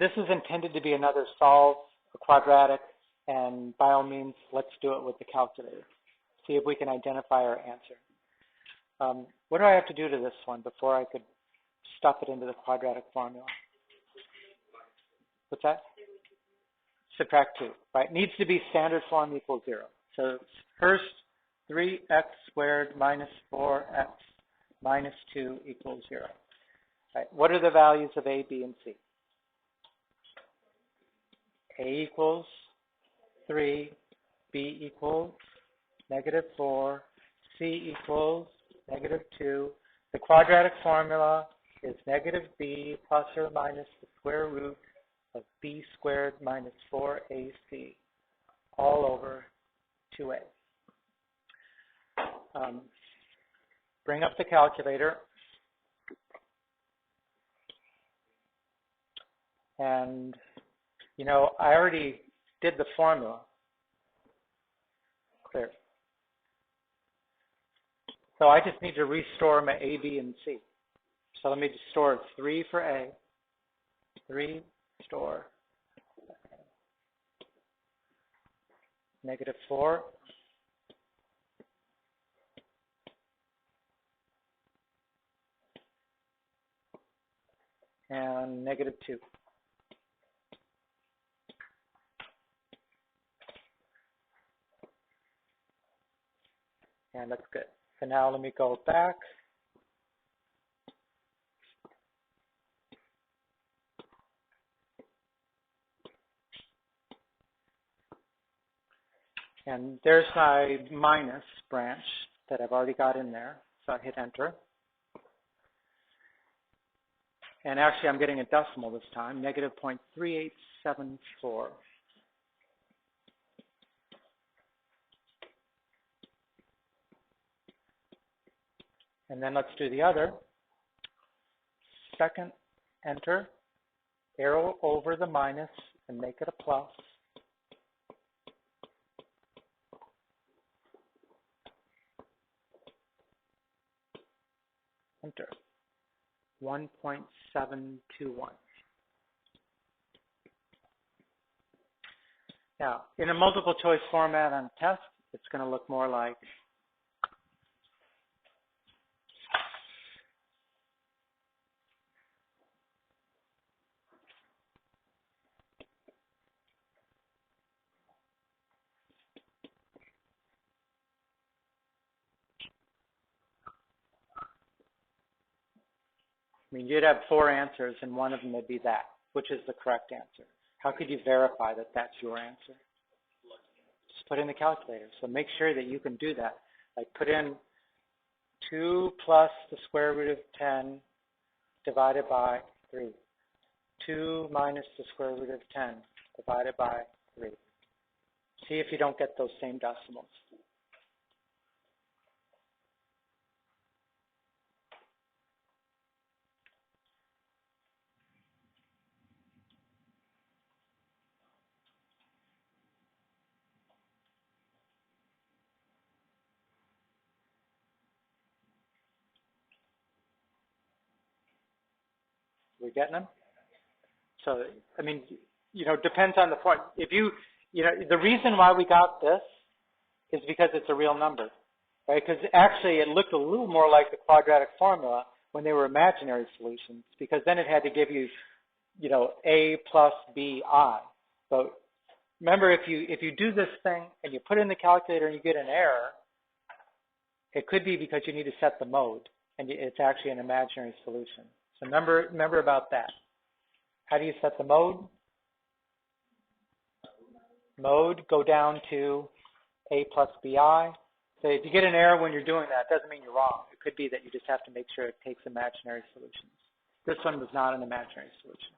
this is intended to be another solve, a quadratic, and by all means, let's do it with the calculator. See if we can identify our answer. What do I have to do to this one before I could stuff it into the quadratic formula? What's that? Subtract 2, right? Needs to be standard form equals 0. So first, 3x squared minus 4x minus 2 equals 0. Right. What are the values of a, b, and c? A equals 3, b equals -4, c equals -2. The quadratic formula is -b plus or minus the square root of b squared minus 4ac all over 2a. Bring up the calculator. And, you know, I already did the formula. Clear. So I just need to restore my A, B, and C. So let me just store 3 for A. 3, store. -4. And -2. And that's good. So now let me go back. And there's my minus branch that I've already got in there. So I hit enter. And actually I'm getting a decimal this time, -0.3874. And then let's do the other. Second, enter, arrow over the minus and make it a plus. Enter, 1.721. Now, in a multiple choice format on test, it's going to look more like I mean, you'd have 4 answers, and one of them would be that, which is the correct answer. How could you verify that that's your answer? Just put in the calculator. So make sure that you can do that. Like put in 2 plus the square root of 10 divided by 3. 2 minus the square root of 10 divided by 3. See if you don't get those same decimals. We're getting them? So, I mean, you know, depends on the point. If you know, the reason why we got this is because it's a real number, right? Because actually it looked a little more like the quadratic formula when they were imaginary solutions, because then it had to give you, you know, A plus BI. But remember, if you do this thing and you put in the calculator and you get an error, it could be because you need to set the mode, and it's actually an imaginary solution. So remember about that. How do you set the mode? Mode, go down to A plus BI. So if you get an error when you're doing that, it doesn't mean you're wrong. It could be that you just have to make sure it takes imaginary solutions. This one was not an imaginary solution.